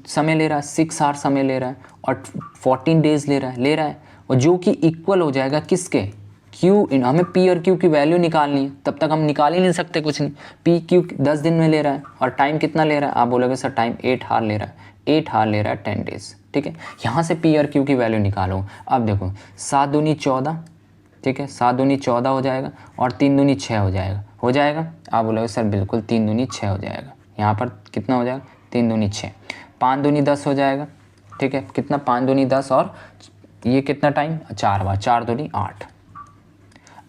समय ले रहा है, 6 आवर समय ले रहा है, और 14 डेज ले रहा है, और जो कि इक्वल हो जाएगा किसके, Q। हमें P और Q की वैल्यू निकालनी है, तब तक हम निकाल ही नहीं सकते कुछ नहीं। P Q 10 दिन में ले रहा है, और टाइम कितना ले रहा है, आप बोलोगे सर टाइम 8 आवर ले रहा है, 8 आवर ले रहा है 10 डेज, ठीक है। यहाँ से P और Q की वैल्यू निकालो। अब देखो 7 दूनी 14, ठीक है, 7 दूनी 14 हो जाएगा, और 3 दूनी 6 हो जाएगा। आप बोलोगे सर बिल्कुल 3 दूनी 6 हो जाएगा। यहाँ पर कितना हो जाएगा, 3 दूनी 6, 5 दूनी 10 हो जाएगा, ठीक है, कितना 5 दूनी 10, और ये कितना टाइम, 4 बार, 4 दूनी 8।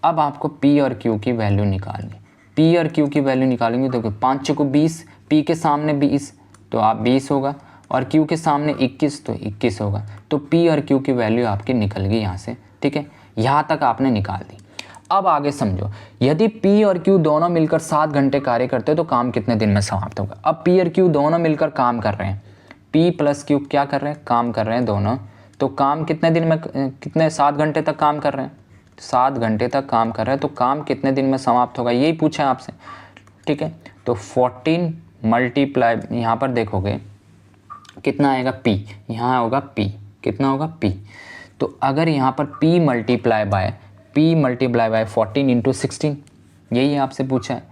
अब आपको P और Q की वैल्यू निकालनी। P और Q की वैल्यू निकालेंगे तो 5 चौको 20, P के सामने 20 तो आप 20 होगा, और Q के सामने 21 तो 21 होगा। तो P और Q की वैल्यू आपकी निकल गई यहाँ से, ठीक है। यहाँ तक आपने निकाल दी। अब आगे समझो, यदि P और Q दोनों मिलकर 7 घंटे कार्य करते हैं तो काम कितने दिन में समाप्त होगा। अब P और Q दोनों मिलकर काम कर रहे हैं, P + Q क्या कर रहे हैं, काम कर रहे हैं दोनों, तो काम कितने दिन में, कितने 7 घंटे तक काम कर रहे हैं, 7 घंटे तक काम कर रहे हैं, तो काम कितने दिन में समाप्त होगा, यही पूछा है आपसे, ठीक है। तो 14 मल्टीप्लाई, यहाँ पर देखोगे कितना आएगा P, यहाँ होगा P, कितना होगा P। तो अगर यहाँ पर P मल्टीप्लाई बाय 14 इंटू 16, यही आपसे पूछा है,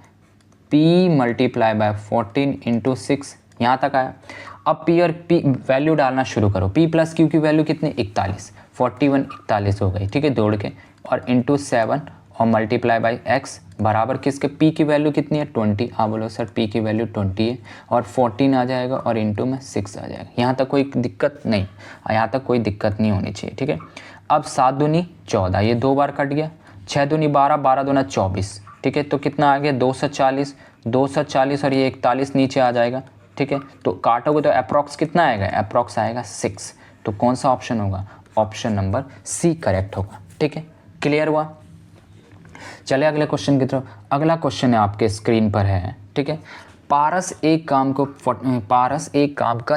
P मल्टीप्लाई बाय 14 इंटू 6, यहाँ तक आया। अब पी और पी वैल्यू डालना शुरू करो। पी प्लस क्यू की वैल्यू कितनी 41, 41 41 हो गई, ठीक है, जोड़ के, और इंटू 7 और मल्टीप्लाई बाई एक्स बराबर किसके, पी की वैल्यू कितनी है 20। आप बोलो सर पी की वैल्यू 20 है, और 14 आ जाएगा और इंटू में 6 आ जाएगा। यहाँ तक कोई दिक्कत नहीं, यहाँ तक कोई दिक्कत नहीं होनी चाहिए, ठीक है। अब 7 दूनी 14, ये 2 बार कट गया। 6 दूनी 12, 12 दूना 24, ठीक है, तो कितना आ गया 240, 240 और ये 41 नीचे आ जाएगा, ठीक है। तो काटोगे तो अप्रॉक्स कितना आएगा, अप्रॉक्स आएगा 6। तो कौन सा ऑप्शन होगा, ऑप्शन नंबर सी करेक्ट होगा, ठीक है। क्लियर हुआ। चले अगले क्वेश्चन की तरफ। अगला क्वेश्चन है आपके स्क्रीन पर है, ठीक है। पारस एक काम का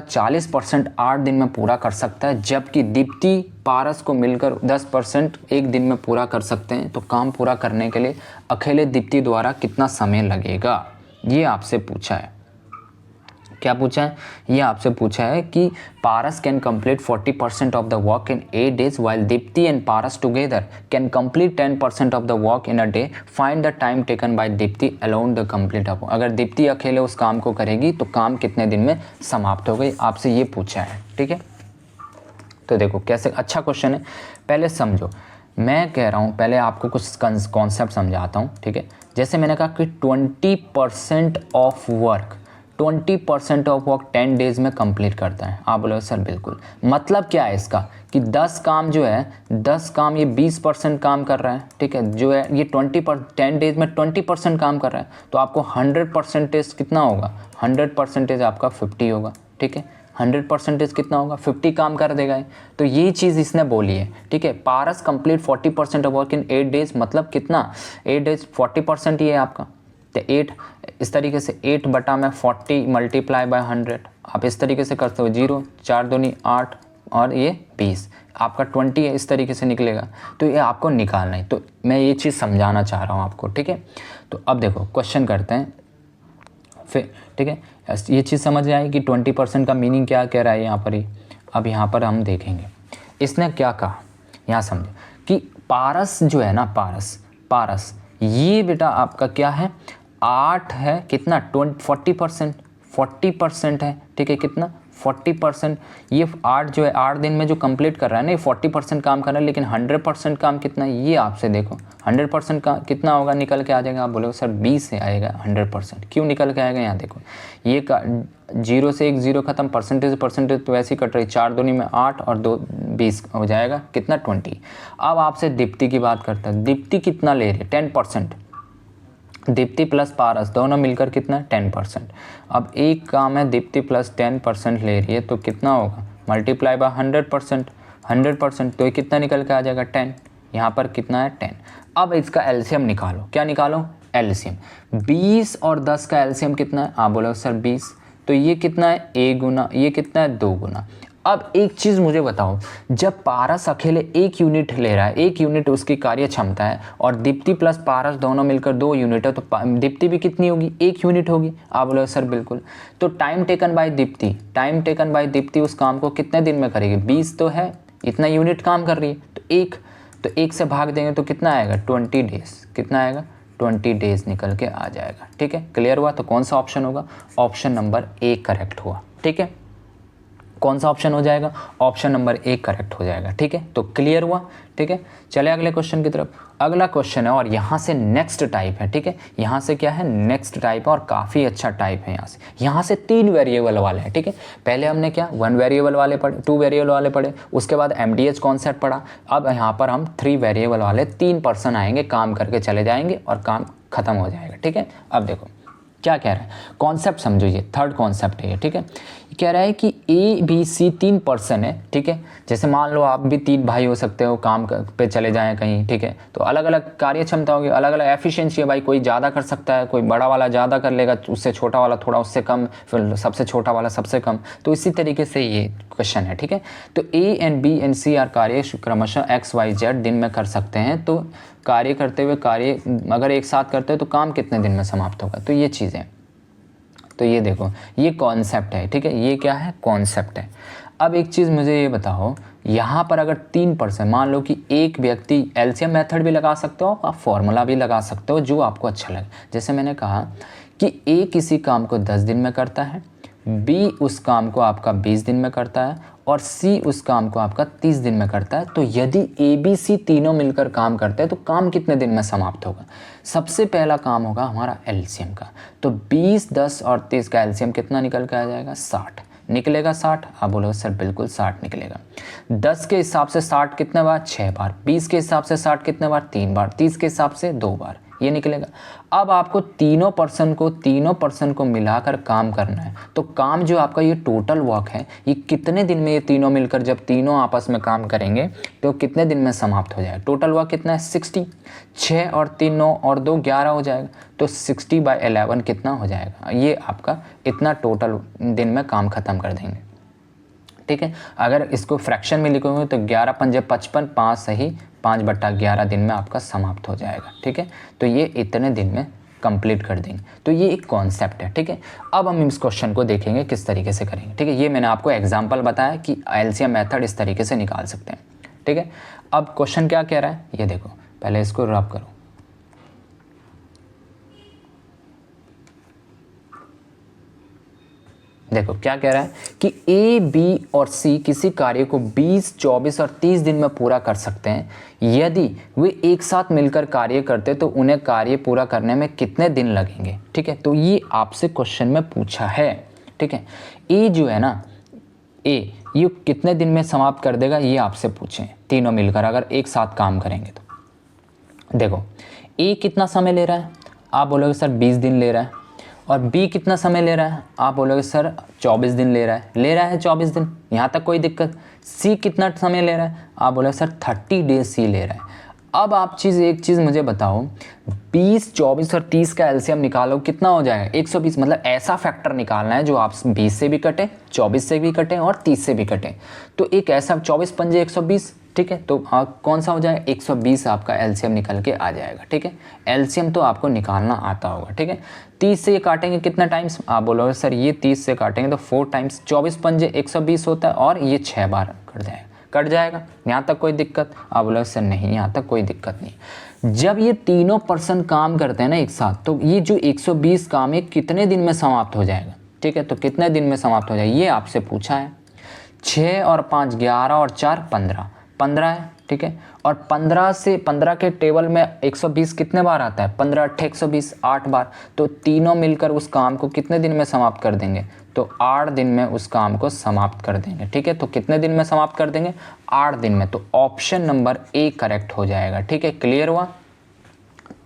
40% 8 दिन में पूरा कर सकता है, जबकि दीप्ति पारस को मिलकर 10% एक दिन में पूरा कर सकते हैं। तो काम पूरा करने के लिए अकेले दीप्ति द्वारा कितना समय लगेगा, ये आपसे पूछा है। क्या पूछा है, ये आपसे पूछा है कि Paras can complete 40% of the work in 8 days while Deepti and Paras together can complete 10% of the work in a day. Find the time taken by Deepti alone the complete of. अगर दीप्ति अकेले उस काम को करेगी तो काम कितने दिन में समाप्त हो गई, आपसे ये पूछा है, ठीक है। तो देखो कैसे, अच्छा क्वेश्चन है, पहले समझो। मैं कह रहा हूँ पहले आपको कुछ कॉन्सेप्ट समझाता हूँ, ठीक है। जैसे मैंने कहा कि 20% ऑफ वर्क 10 days में कंप्लीट करता है। आप बोलोगे सर बिल्कुल, मतलब क्या है इसका कि 10 काम जो है, 10 काम ये 20% काम कर रहा है, ठीक है, जो है ये 10 days में 20% काम कर रहा है। तो आपको 100% कितना होगा, 100% आपका 50 होगा, ठीक है। 100% कितना होगा, 50 काम कर देगा ये। तो यही चीज़ इसने बोली है, ठीक है। Paras complete 40% of work in 8 days, मतलब कितना, 8 days 40% ही है आपका। तो 8 इस तरीके से 8 बटा में 40 मल्टीप्लाई बाय 100, आप इस तरीके से करते हो, 0 4 दूनी 8 और ये 20, आपका 20 है, इस तरीके से निकलेगा। तो ये आपको निकालना है, तो मैं ये चीज़ समझाना चाह रहा हूँ आपको, ठीक है। तो अब देखो क्वेश्चन करते हैं फिर, ठीक है। ये चीज़ समझ आई कि 20% का मीनिंग क्या कह रहा है यहाँ पर ही। अब यहाँ पर हम देखेंगे इसने क्या कहा, यहाँ समझो कि पारस जो है ना, पारस ये बेटा आपका क्या है, 8 है, कितना 40% है, ठीक है, कितना 40%। ये 8 जो है 8 दिन में जो कंप्लीट कर रहा है ना, ये 40% काम कर रहा है, लेकिन 100% काम कितना है, ये आपसे देखो 100% का कितना होगा, निकल के आ जाएगा। आप बोलोगे सर 20 से आएगा 100%, क्यों निकल के आएगा, यहाँ देखो ये का 0 से 1 0 खत्म, परसेंटेज तो वैसे ही कट रही, 4 दूनी में 8 और 2 20 हो जाएगा, कितना 20। अब आपसे दीप्ति की बात करता है, दीप्ति कितना ले रही है, 10%। दीप्ति प्लस पारस दोनों मिलकर कितना है, 10%। अब एक काम है दीप्ति प्लस 10% ले रही है, तो कितना होगा, मल्टीप्लाई बाय 100%, तो ये कितना निकल के आ जाएगा, 10। यहाँ पर कितना है, 10। अब इसका एलसीएम निकालो, क्या निकालो, एलसीएम। 20 और 10 का एलसीएम कितना है, आप बोलो सर 20, तो ये कितना है, 1 गुना, ये कितना है, 2 गुना। अब एक चीज़ मुझे बताओ, जब पारस अकेले 1 यूनिट ले रहा है, 1 यूनिट उसकी कार्य क्षमता है, और दीप्ति प्लस पारस दोनों मिलकर 2 यूनिट है, तो दीप्ति भी कितनी होगी, 1 यूनिट होगी। आप बोलो सर बिल्कुल। तो टाइम टेकन बाय दीप्ति उस काम को कितने दिन में करेगी, 20 तो है, इतना यूनिट काम कर रही है, तो 1 से भाग देंगे तो कितना आएगा, 20 डेज, कितना आएगा, 20 डेज निकल के आ जाएगा, ठीक है। क्लियर हुआ। तो कौन सा ऑप्शन होगा, ऑप्शन नंबर ए करेक्ट हुआ, ठीक है। कौन सा ऑप्शन हो जाएगा, ऑप्शन नंबर 1 करेक्ट हो जाएगा, ठीक है। तो क्लियर हुआ, ठीक है। चले अगले क्वेश्चन की तरफ। अगला क्वेश्चन है और यहाँ से नेक्स्ट टाइप है, ठीक है। यहाँ से क्या है, नेक्स्ट टाइप है, और काफ़ी अच्छा टाइप है। यहाँ से 3 वेरिएबल वाले हैं, ठीक है। पहले हमने क्या 1 वेरिएबल वाले पढ़े, 2 वेरिएबल वाले पढ़े, उसके बाद MDH कॉन्सेप्ट पढ़ा। अब यहाँ पर हम 3 वेरिएबल वाले 3 पर्सन आएंगे, काम करके चले जाएंगे और काम खत्म हो जाएगा, ठीक है। अब देखो क्या कह रहा है, कॉन्सेप्ट समझो, ये थर्ड कॉन्सेप्ट है ये, ठीक है। कह रहा है कि ABC 3 पर्सन है, ठीक है। जैसे मान लो आप भी 3 भाई हो सकते हो, काम पे चले जाएं कहीं, ठीक है। तो अलग अलग कार्य क्षमता होगी, अलग अलग एफिशिएंसी है भाई, कोई ज़्यादा कर सकता है, कोई बड़ा वाला ज़्यादा कर लेगा, उससे छोटा वाला थोड़ा उससे कम, फिर सबसे छोटा वाला सबसे कम। तो इसी तरीके से ये क्वेश्चन है, ठीक है। तो A and B and C कार्य क्रमशः XYZ दिन में कर सकते हैं। तो कार्य करते हुए कार्य अगर एक साथ करते हैं तो काम कितने दिन में समाप्त होगा, तो ये चीज़ें। तो ये देखो ये कॉन्सेप्ट है, ठीक है। ये क्या है, कॉन्सेप्ट है। अब एक चीज़ मुझे ये बताओ, यहाँ पर अगर 3 पर्सन, मान लो कि एक व्यक्ति, एलसीएम मेथड भी लगा सकते हो आप, फॉर्मूला भी लगा सकते हो, जो आपको अच्छा लगे। जैसे मैंने कहा कि A किसी काम को 10 दिन में करता है, बी उस काम को आपका 20 दिन में करता है और सी उस काम को आपका 30 दिन में करता है, तो यदि ए बी सी तीनों मिलकर काम करते हैं तो काम कितने दिन में समाप्त होगा? सबसे पहला काम होगा हमारा एलसीएम का। तो 20, 10 और 30 का एलसीएम कितना निकल के आ जाएगा? 60 निकलेगा। 60 आप बोलोगे सर बिल्कुल 60 निकलेगा। 10 के हिसाब से 60 कितने बार? 6 बार। 20 के हिसाब से 60 कितने बार? 3 बार। 30 के हिसाब से 2 बार, ये निकलेगा। अब आपको तीनों पर्सन को मिलाकर काम करना है। तो काम जो आपका ये टोटल वर्क है, ये कितने दिन में ये तीनों मिलकर जब तीनों आपस में काम करेंगे तो कितने दिन में समाप्त हो जाएगा? टोटल वर्क कितना है? 60। 6 और 3 9 और 2 11 हो जाएगा। तो 60/11 कितना हो जाएगा? ये आपका इतना टोटल दिन में काम खत्म कर देंगे। ठीक है, अगर इसको फ्रैक्शन में लिखोगे तो 11 पंजे 55, 5 सही 5/11 दिन में आपका समाप्त हो जाएगा। ठीक है, तो ये इतने दिन में कंप्लीट कर देंगे। तो ये एक कॉन्सेप्ट है। ठीक है, अब हम इस क्वेश्चन को देखेंगे किस तरीके से करेंगे। ठीक है, ये मैंने आपको एग्जांपल बताया कि एलसीएम मेथड इस तरीके से निकाल सकते हैं। ठीक है, अब क्वेश्चन क्या कह रहा है ये देखो, पहले इसको रब करो। देखो क्या कह रहा है कि ए बी और सी किसी कार्य को 20, 24 और 30 दिन में पूरा कर सकते हैं। यदि वे एक साथ मिलकर कार्य करते तो उन्हें कार्य पूरा करने में कितने दिन लगेंगे? ठीक है, तो ये आपसे क्वेश्चन में पूछा है। ठीक है, ए जो है ना, ए ये कितने दिन में समाप्त कर देगा ये आपसे पूछे, तीनों मिलकर अगर एक साथ काम करेंगे तो। देखो ए कितना समय ले रहा है? आप बोलोगे सर 20 दिन ले रहा है। और बी कितना समय ले रहा है? आप बोलोगे सर 24 दिन ले रहा है 24 दिन, यहाँ तक कोई दिक्कत। सी कितना समय ले रहा है? आप बोलोगे सर 30 डेज सी ले रहा है। अब आप एक चीज़ मुझे बताओ, 20, 24 और 30 का एलसीएम निकालो, कितना हो जाएगा? 120। मतलब ऐसा फैक्टर निकालना है जो आप 20 से भी कटे, 24 से भी कटे और 30 से भी कटे। तो एक ऐसा 24 पंजे 120। ठीक है, तो कौन सा हो जाएगा? 120 आपका एलसीएम निकल के आ जाएगा। ठीक है, एलसीएम तो आपको निकालना आता होगा। ठीक है, 30 से ये काटेंगे कितना टाइम्स? आप बोलोगे सर ये 30 से काटेंगे तो 4 टाइम्स, 24 पंजे 120 होता है और ये 6 बार कट जाएगा। यहाँ तक कोई दिक्कत? आप बोलोगे सर नहीं, यहाँ तक कोई दिक्कत नहीं। जब ये तीनों पर्सन काम करते हैं ना एक साथ, तो ये जो 120 काम है कितने दिन में समाप्त हो जाएगा? ठीक है, तो कितने दिन में समाप्त हो जाएगा ये आपसे पूछा है। 6 और 5 11 और 4 15 है। ठीक है, और 15 के टेबल में 120 कितने बार आता है? 15 8 120, 8 बार। तो तीनों मिलकर उस काम को कितने दिन में समाप्त कर देंगे? तो 8 दिन में उस काम को समाप्त कर देंगे। ठीक है, तो कितने दिन में समाप्त कर देंगे? 8 दिन में। तो ऑप्शन नंबर ए करेक्ट हो जाएगा। ठीक है, क्लियर हुआ?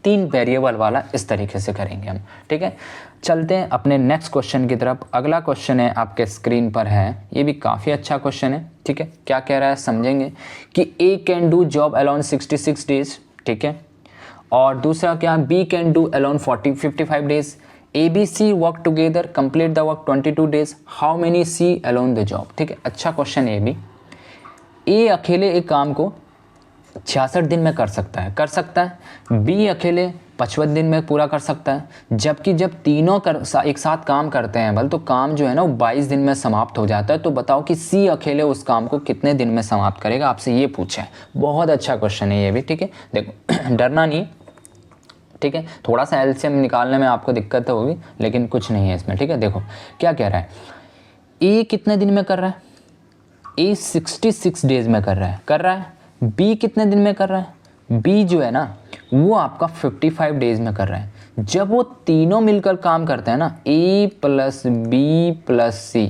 3 वेरिएबल वाला इस तरीके से करेंगे हम। ठीक है, चलते हैं अपने नेक्स्ट क्वेश्चन की तरफ। अगला क्वेश्चन है आपके स्क्रीन पर है, ये भी काफ़ी अच्छा क्वेश्चन है। ठीक है, क्या कह रहा है समझेंगे कि A can do job alone 66 days. ठीक है, और दूसरा क्या? B can do alone 55 days. A B C work together complete the work 22 days. How many C alone the job? ठीक है, अच्छा क्वेश्चन है भी। ए अकेले एक काम को 66 दिन में कर सकता है। बी अकेले 55 दिन में पूरा कर सकता है। जबकि जब तीनों एक साथ काम करते हैं बल, तो काम जो है ना वो 22 दिन में समाप्त हो जाता है। तो बताओ कि सी अकेले उस काम को कितने दिन में समाप्त करेगा? आपसे ये पूछा है। बहुत अच्छा क्वेश्चन है ये भी। ठीक है, देखो डरना नहीं। ठीक है, थोड़ा सा एलसीएम निकालने में आपको दिक्कत होगी लेकिन कुछ नहीं है इसमें। ठीक है, देखो क्या कह रहा है, ए कितने दिन में कर रहा है? ए 66 डेज में कर रहा है। बी कितने दिन में कर रहा है? बी जो है ना वो आपका 55 डेज में कर रहा है। जब वो तीनों मिलकर काम करते हैं ना, ए प्लस बी प्लस सी,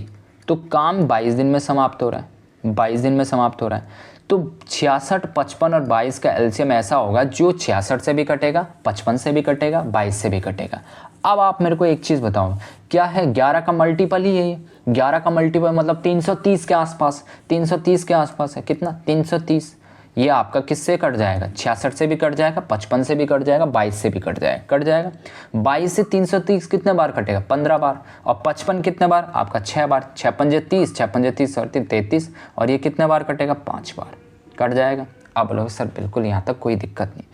तो काम 22 दिन में समाप्त हो रहा है। 22 दिन में समाप्त हो रहा है। तो 66, 55 और 22 का एलसीएम ऐसा होगा जो 66 से भी कटेगा, 55 से भी कटेगा, 22 से भी कटेगा। अब आप मेरे को एक चीज़ बताओ, क्या है? 11 का मल्टीपल ही है ये। 11 का मल्टीपल मतलब 330 के आसपास। 330 के आसपास है। कितना? 330। ये आपका किससे कट जाएगा? 66 से भी कट जाएगा, 55 से भी कट जाएगा, 22 से भी कट जाएगा। 22 से 330 कितने बार कटेगा? 15 बार। और 55 कितने बार? आपका 6 बार। 6 पंजे 30, 6 पंजे 30 और 33। और ये कितने बार कटेगा? 5 बार कट जाएगा। आप बोलोगे सर बिल्कुल यहाँ तक कोई दिक्कत नहीं।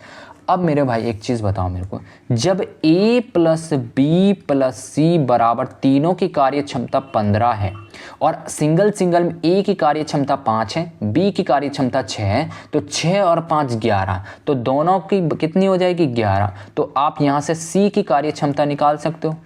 अब मेरे भाई एक चीज़ बताओ मेरे को, जब a प्लस बी प्लस सी बराबर तीनों की कार्य क्षमता 15 है और सिंगल में a की कार्य क्षमता 5 है, b की कार्य क्षमता 6 है, तो 6 और 5 11, तो दोनों की कितनी हो जाएगी? 11। तो आप यहाँ से c की कार्य क्षमता निकाल सकते हो।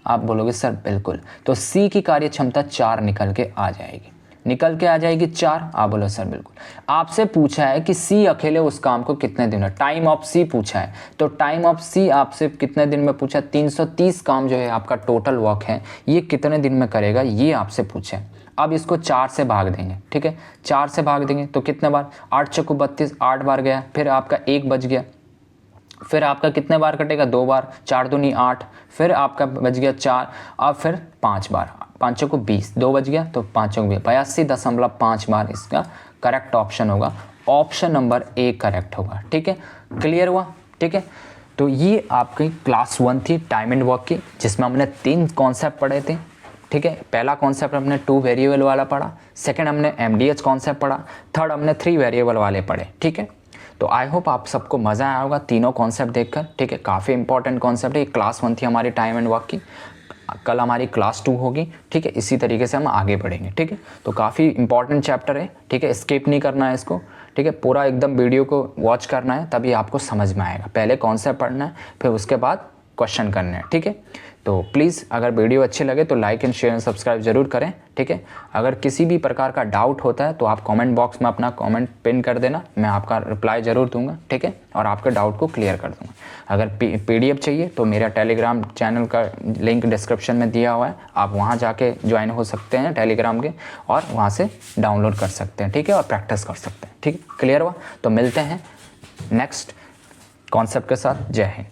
आप बोलोगे सर बिल्कुल। तो सी की कार्य क्षमता 4 निकल के आ जाएगी, निकल के आ जाएगी 4। आप बोलो सर बिल्कुल। आपसे पूछा है कि सी अकेले उस काम को कितने दिन में, टाइम ऑफ सी पूछा है, तो टाइम ऑफ सी आपसे कितने दिन में पूछा, 330 काम जो है आपका टोटल वर्क है ये कितने दिन में करेगा, ये आपसे पूछा है। अब इसको 4 से भाग देंगे, ठीक है, 4 से भाग देंगे तो कितने बार, 8 चौको 32, 8 बार गया, फिर आपका 1 बच गया, फिर आपका कितने बार कटेगा, 2 बार, 4 दूनी 8, फिर आपका बच गया 4, अब फिर 5 बार, 5 को 20, 2 बच गया तो 5 को 82.5 बार इसका करेक्ट ऑप्शन होगा, ऑप्शन नंबर ए करेक्ट होगा। ठीक है, क्लियर हुआ। ठीक है, तो ये आपकी क्लास 1 थी टाइम एंड वर्क की, जिसमें हमने 3 कॉन्सेप्ट पढ़े थे। ठीक है, पहला कॉन्सेप्ट हमने 2 वेरिएबल वाला पढ़ा, सेकंड हमने MDH कॉन्सेप्ट पढ़ा, थर्ड हमने 3 वेरिएबल वाले पढ़े। ठीक है, तो आई होप आप सबको मज़ा आया होगा तीनों कॉन्सेप्ट देखकर। ठीक है, काफ़ी इंपॉर्टेंट कॉन्सेप्ट है। क्लास 1 थी हमारी टाइम एंड वर्क की, कल हमारी क्लास 2 होगी। ठीक है, इसी तरीके से हम आगे बढ़ेंगे। ठीक है, तो काफ़ी इंपॉर्टेंट चैप्टर है। ठीक है, स्किप नहीं करना है इसको। ठीक है, पूरा एकदम वीडियो को वॉच करना है, तभी आपको समझ में आएगा। पहले कॉन्सेप्ट पढ़ना है, फिर उसके बाद क्वेश्चन करने हैं। ठीक है, तो प्लीज़ अगर वीडियो अच्छी लगे तो like and share and subscribe जरूर करें। ठीक है, अगर किसी भी प्रकार का डाउट होता है तो आप कमेंट बॉक्स में अपना कमेंट पिन कर देना, मैं आपका रिप्लाई ज़रूर दूंगा। ठीक है, और आपके डाउट को क्लियर कर दूंगा। अगर PDF चाहिए तो मेरा टेलीग्राम चैनल का लिंक डिस्क्रिप्शन में दिया हुआ है, आप वहाँ जाके ज्वाइन हो सकते हैं टेलीग्राम के, और वहाँ से डाउनलोड कर सकते हैं। ठीक है, और प्रैक्टिस कर सकते हैं। ठीक है, क्लियर हुआ। तो मिलते हैं नेक्स्ट कॉन्सेप्ट के साथ। जय हिंद।